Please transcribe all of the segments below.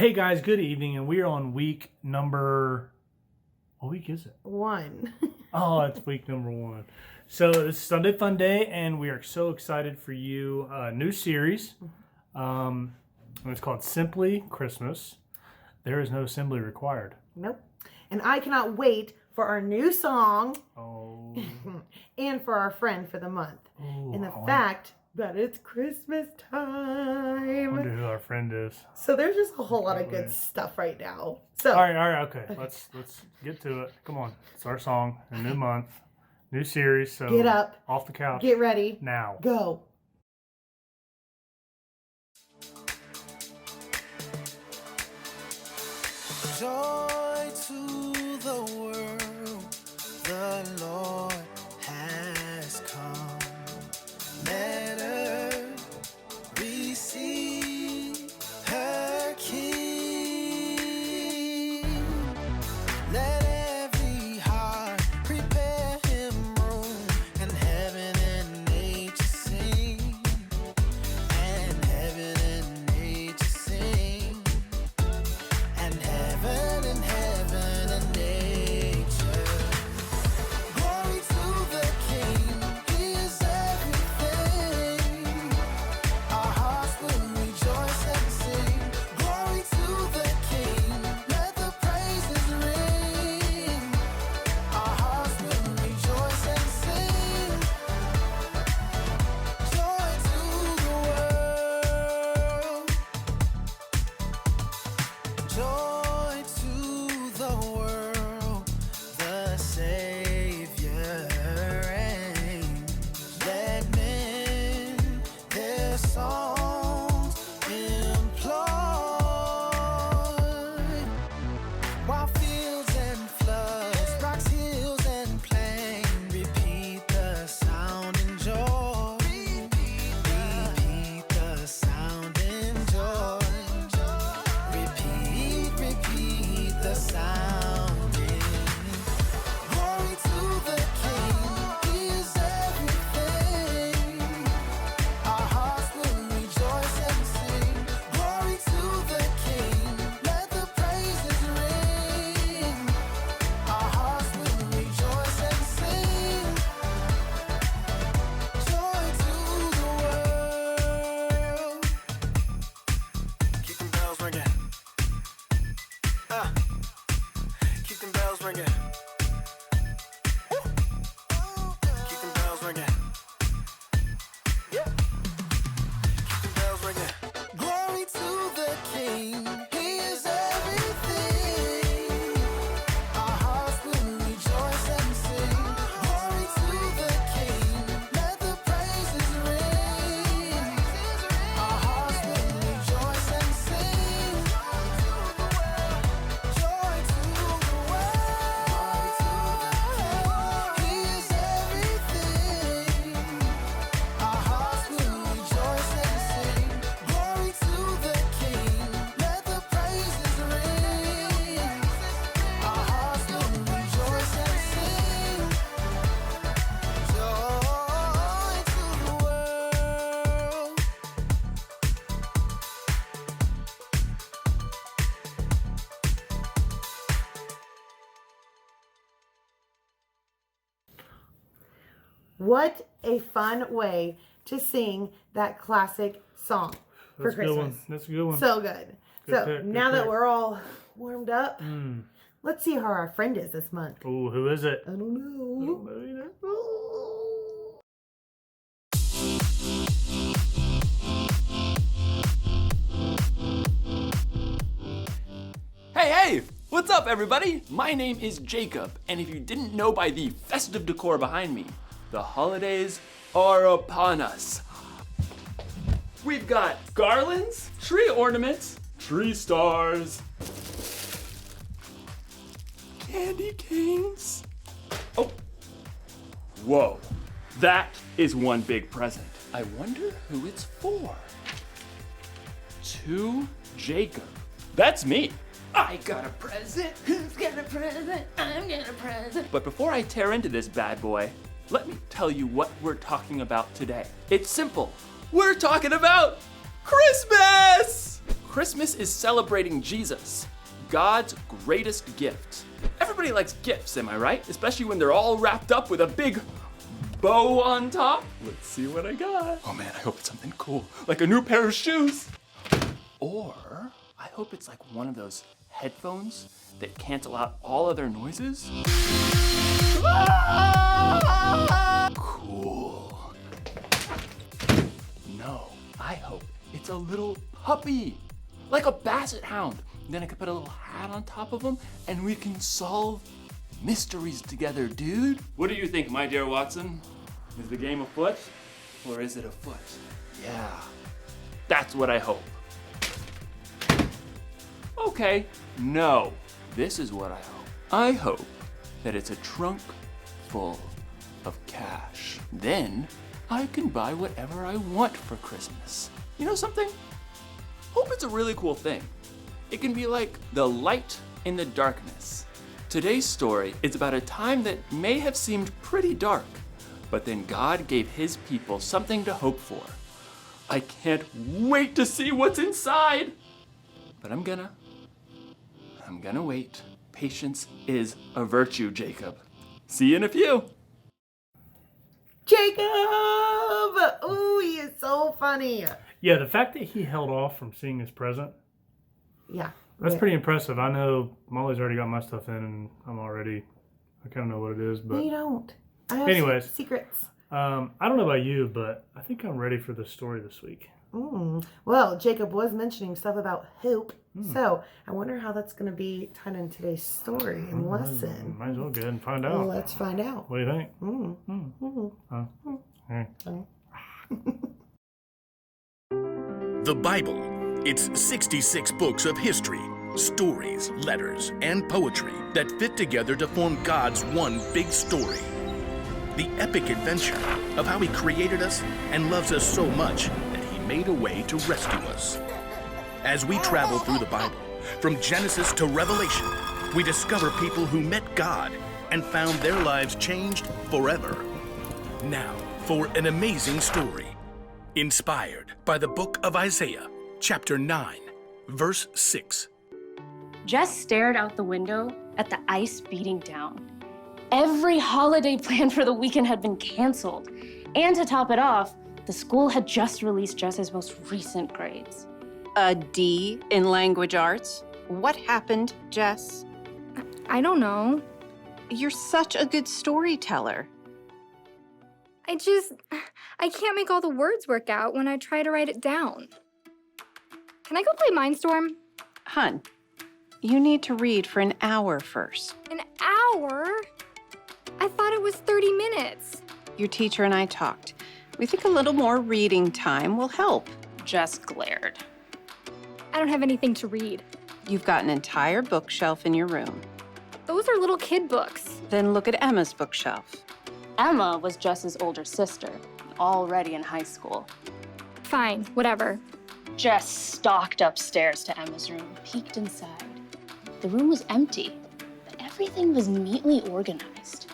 Hey guys, good evening, and we are on week number. What week is it? 1. Oh, it's week number 1. So it's Sunday Fun Day, and we are so excited for you. New series. And it's called Simply Christmas. There is no assembly required. Nope. And I cannot wait for our new song Oh. and for our friend for the month. Ooh, And the fact that it's Christmas I wonder time. who our friend is. So there's just a whole lot of good stuff right now. So All right, okay. Let's get to it. Come on, it's our song. A new month, new series. So get up, off the couch. get ready, now. go. Joy to the world, the Lord has come. Let her receive her King. Let every heart prepare him room, and heaven and nature sing, and heaven and nature sing. And heaven and nature. Glory to the King, he is everything. Our hearts will rejoice and sing. Glory to the King, let the praises ring. Our hearts will rejoice and sing. Joy to the world. Joy to the world, the Savior reigns. Let men their songs employ, while fields and floods, rocks, hills and plain repeat the sound and joy. Repeat the sound and joy. Repeat the sounding. Glory to the King, he is everything. Our hearts will rejoice and sing. Glory to the King, let the praises ring. Our hearts will rejoice and sing. Joy to the world. Keep them bells ringing. Keep them bells ringing. Keep them bells ringing. Yeah. Keep them bells ringing. Glory to the King, he is everything. Our hearts will rejoice and sing. Glory to the King, let the praises ring. Our hearts will rejoice and sing. Joy to the world, he is everything. Our hearts will rejoice and sing. Glory to the King, let the praises ring. Our hearts will rejoice and sing. Joy to the world. What a fun way to sing that classic song for That's a good one. Christmas. That's a good one. So good. Good So pick, good now that pick. we're all warmed up, Mm. let's see how our friend is this month. Ooh, who is it? I don't know. Hey! What's up, everybody? My name is Jacob, and if you didn't know by the festive decor behind me, the holidays are upon us. We've got garlands, tree ornaments, tree stars, candy canes. Oh, whoa, that is one big present. I wonder who it's for. To Jacob. That's me. I got a present. Who's got a present? I'm got a present. But before I tear into this bad boy, let me tell you what we're talking about today. It's simple. We're talking about Christmas! Christmas is celebrating Jesus, God's greatest gift. Everybody likes gifts, am I right? Especially when they're all wrapped up with a big bow on top. Let's see what I got. Oh man, I hope it's something cool, like a new pair of shoes. Or I hope it's like one of those headphones that cancel out all other noises. Cool. No, I hope it's a little puppy, like a basset hound. Then I could put a little hat on top of him and we can solve mysteries together, dude. What do you think, my dear Watson? Is the game afoot or is it afoot? Yeah, that's what I hope. Okay, no, this is what I hope. I hope that it's a trunk full of cash. Then I can buy whatever I want for Christmas. You know something? Hope it's a really cool thing. It can be like the light in the darkness. Today's story is about a time that may have seemed pretty dark, but then God gave his people something to hope for. I can't wait to see what's inside. But I'm gonna wait. Patience is a virtue, Jacob. See you in a few. Jacob! Ooh, he is so funny. Yeah, the fact that he held off from seeing his present, Yeah. that's pretty impressive. I know Molly's already got my stuff in and I kind of know what it is, No, but you don't. I have Anyways. secrets. I don't know about you, but I think I'm ready for the story this week. Well, Jacob was mentioning stuff about hope, so I wonder how that's going to be tied in today's story and lesson. Might as well go ahead and find out. Let's find out. What do you think? The Bible. It's 66 books of history, stories, letters, and poetry that fit together to form God's one big story. The epic adventure of how he created us and loves us so much that he made a way to rescue us. As we travel through the Bible, from Genesis to Revelation, we discover people who met God and found their lives changed forever. Now, for an amazing story, inspired by the book of Isaiah, chapter 9, verse 6. Jess stared out the window at the ice beating down. Every holiday plan for the weekend had been canceled. And to top it off, the school had just released Jess's most recent grades. A D in language arts? What happened, Jess? I don't know. You're such a good storyteller. I can't make all the words work out when I try to write it down. Can I go play Mindstorm? Hun, you need to read for an hour first. An hour? I thought it was 30 minutes. Your teacher and I talked. We think a little more reading time will help. Jess glared. I don't have anything to read. You've got an entire bookshelf in your room. Those are little kid books. Then look at Emma's bookshelf. Emma was Jess's older sister, already in high school. Fine, whatever. Jess stalked upstairs to Emma's room, peeked inside. The room was empty, but everything was neatly organized.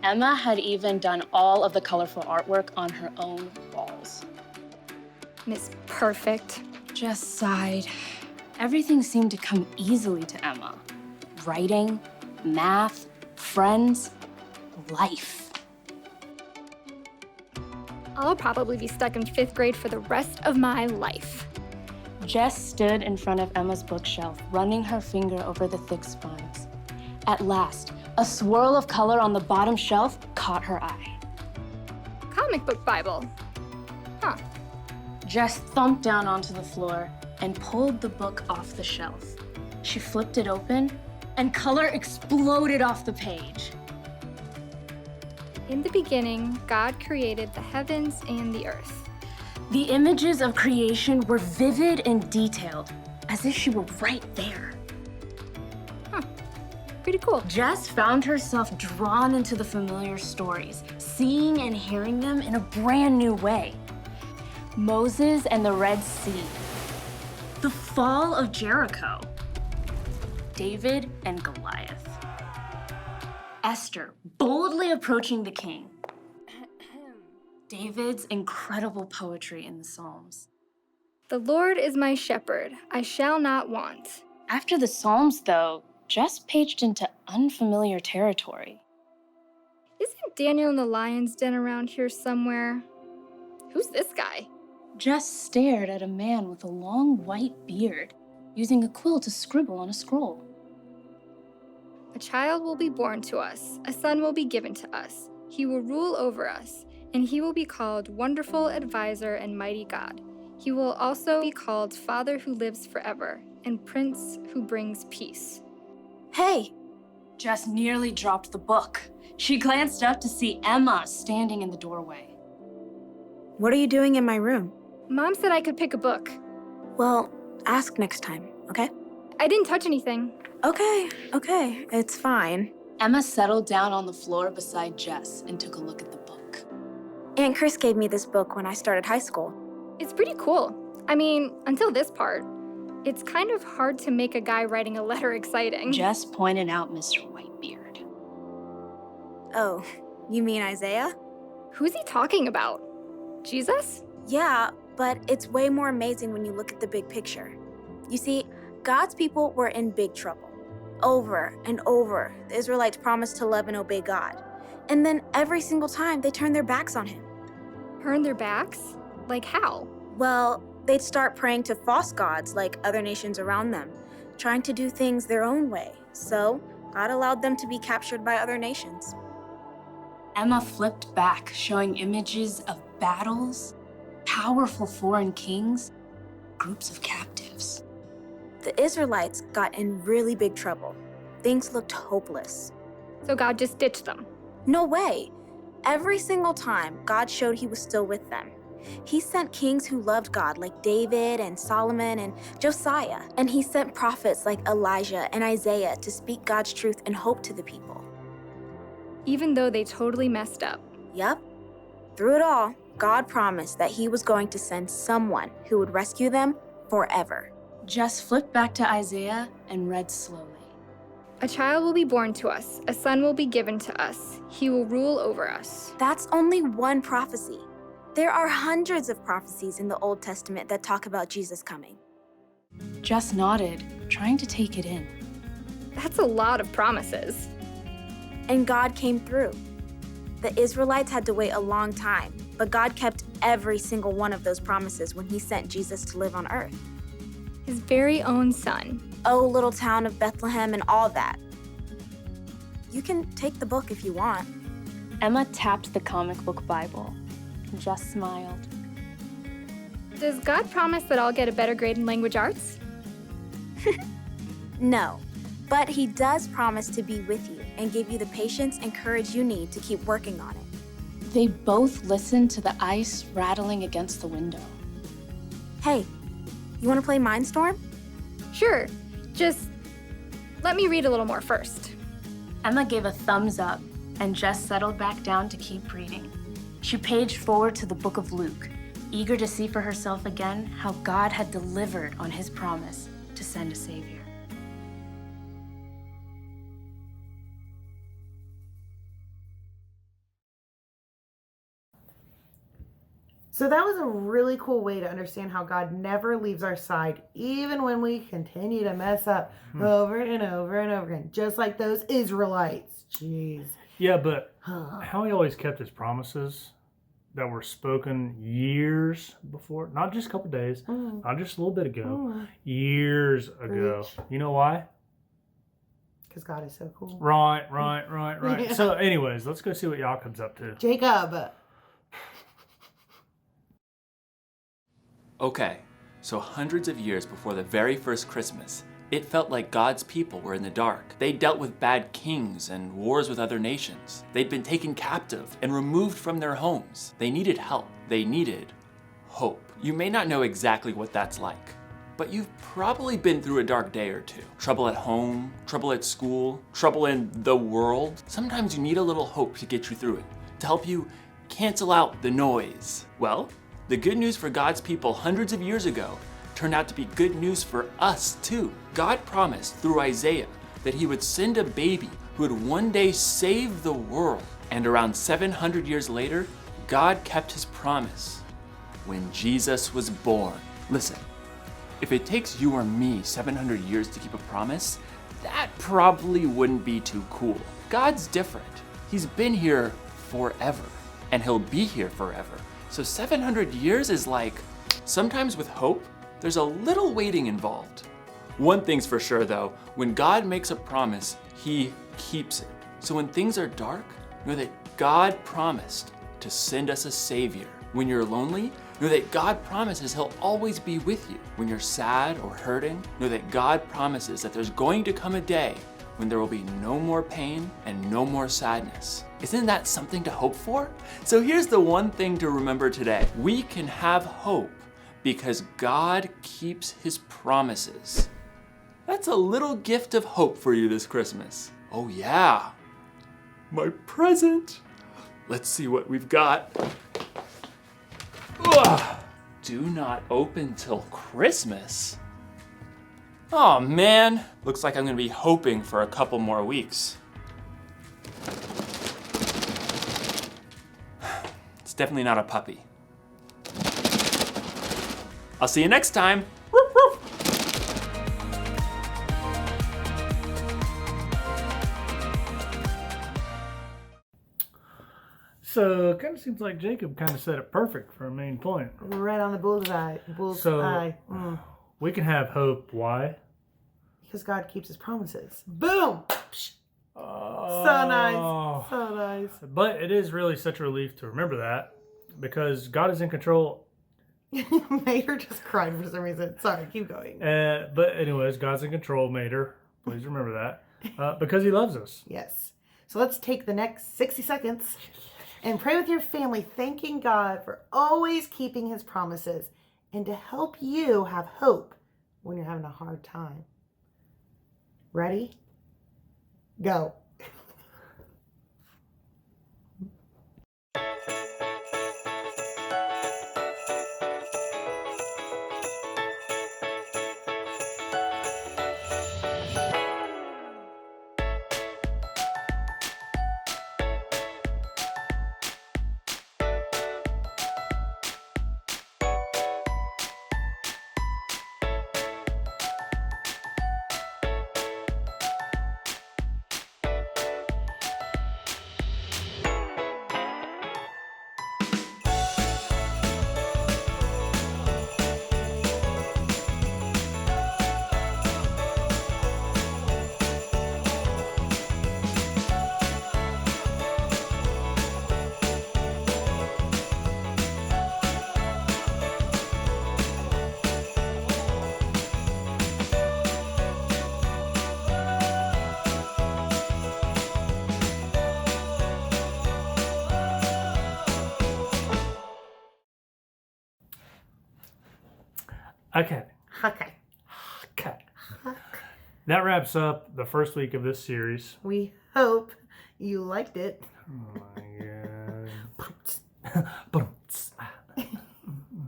Emma had even done all of the colorful artwork on her own walls. Miss Perfect. Jess sighed. Everything seemed to come easily to Emma. Writing, math, friends, life. I'll probably be stuck in 5th grade for the rest of my life. Jess stood in front of Emma's bookshelf, running her finger over the thick spines. At last, a swirl of color on the bottom shelf caught her eye. Comic book Bible. Huh. Jess thumped down onto the floor and pulled the book off the shelf. She flipped it open, and color exploded off the page. In the beginning, God created the heavens and the earth. The images of creation were vivid and detailed, as if she were right there. Pretty cool. Jess found herself drawn into the familiar stories, seeing and hearing them in a brand new way. Moses and the Red Sea, the fall of Jericho, David and Goliath, Esther boldly approaching the king, David's incredible poetry in the Psalms, The Lord is my shepherd, I shall not want. After the Psalms, though, Jess paged into unfamiliar territory. Isn't Daniel in the lion's den around here somewhere? Who's this guy? Jess stared at a man with a long white beard, using a quill to scribble on a scroll. A child will be born to us, a son will be given to us. He will rule over us, and he will be called Wonderful Advisor and Mighty God. He will also be called Father who lives forever, and Prince who brings peace. Hey! Jess nearly dropped the book. She glanced up to see Emma standing in the doorway. What are you doing in my room? Mom said I could pick a book. Well, ask next time, okay? I didn't touch anything. Okay, it's fine. Emma settled down on the floor beside Jess and took a look at the book. Aunt Chris gave me this book when I started high school. It's pretty cool. I mean, until this part. It's kind of hard to make a guy writing a letter exciting. Jess pointed out Mr. Whitebeard. Oh, you mean Isaiah? Who's he talking about? Jesus? Yeah, but it's way more amazing when you look at the big picture. You see, God's people were in big trouble. Over and over, the Israelites promised to love and obey God. And then every single time, they turned their backs on him. Turned their backs? Like how? Well, they'd start praying to false gods like other nations around them, trying to do things their own way. So, God allowed them to be captured by other nations. Emma flipped back, showing images of battles, powerful foreign kings, groups of captives. The Israelites got in really big trouble. Things looked hopeless. So God just ditched them? No way. Every single time, God showed he was still with them. He sent kings who loved God like David and Solomon and Josiah. And he sent prophets like Elijah and Isaiah to speak God's truth and hope to the people. Even though they totally messed up? Yep. Through it all, God promised that he was going to send someone who would rescue them forever. Jess flipped back to Isaiah and read slowly. A child will be born to us, a son will be given to us. He will rule over us. That's only one prophecy. There are hundreds of prophecies in the Old Testament that talk about Jesus coming. Jess nodded, trying to take it in. That's a lot of promises. And God came through. The Israelites had to wait a long time, but God kept every single one of those promises when he sent Jesus to live on earth. His very own son. Oh, little town of Bethlehem and all that. You can take the book if you want. Emma tapped the comic book Bible. Jess smiled. Does God promise that I'll get a better grade in language arts? No, but he does promise to be with you and give you the patience and courage you need to keep working on it. They both listened to the ice rattling against the window. Hey, you want to play Mindstorm? Sure, just let me read a little more first. Emma gave a thumbs up, and Jess settled back down to keep reading. She paged forward to the book of Luke, eager to see for herself again how God had delivered on his promise to send a savior. So that was a really cool way to understand how God never leaves our side, even when we continue to mess up over and over and over again, just like those Israelites. Jeez. Yeah, but how he always kept his promises that were spoken years before, not just a couple days, not just a little bit ago, years ago. Preach. You know why? Because God is so cool. Right. Yeah. So anyways, let's go see what y'all comes up to. Jacob. Okay, so hundreds of years before the very first Christmas, it felt like God's people were in the dark. They dealt with bad kings and wars with other nations. They'd been taken captive and removed from their homes. They needed help. They needed hope. You may not know exactly what that's like, but you've probably been through a dark day or two. Trouble at home, trouble at school, trouble in the world. Sometimes you need a little hope to get you through it, to help you cancel out the noise. Well, the good news for God's people hundreds of years ago turned out to be good news for us too. God promised through Isaiah that he would send a baby who would one day save the world. And around 700 years later, God kept his promise when Jesus was born. Listen, if it takes you or me 700 years to keep a promise, that probably wouldn't be too cool. God's different. He's been here forever, and he'll be here forever. So 700 years is like, sometimes with hope, there's a little waiting involved. One thing's for sure though, when God makes a promise, he keeps it. So when things are dark, know that God promised to send us a savior. When you're lonely, know that God promises he'll always be with you. When you're sad or hurting, know that God promises that there's going to come a day when there will be no more pain and no more sadness. Isn't that something to hope for? So here's the one thing to remember today. We can have hope because God keeps his promises. That's a little gift of hope for you this Christmas. Oh yeah, my present. Let's see what we've got. Ugh. Do not open till Christmas. Oh man, looks like I'm gonna be hoping for a couple more weeks. It's definitely not a puppy. I'll see you next time. Woof, woof. So it kind of seems like Jacob kind of said it perfect for a main point. Right on the bullseye. Bullseye. We can have hope. Why? Because God keeps his promises. Boom! Oh. So nice. So nice. But it is really such a relief to remember that because God is in control. Mater just cried for some reason. Sorry, keep going. But anyways, God's in control, Mater. Please remember that. Because he loves us. Yes. So let's take the next 60 seconds and pray with your family, thanking God for always keeping his promises and to help you have hope when you're having a hard time. Ready? Go. Okay. Okay. Okay. That wraps up the first week of this series. We hope you liked it. Oh my god.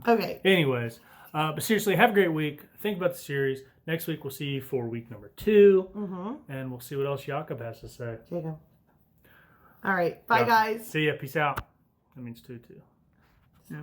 Okay. Anyways, but seriously, have a great week. Think about the series. Next week, we'll see you for week number 2. And we'll see what else Jakob has to say. Jacob. All right. Bye, guys. See ya. Peace out. That means 2. Yeah.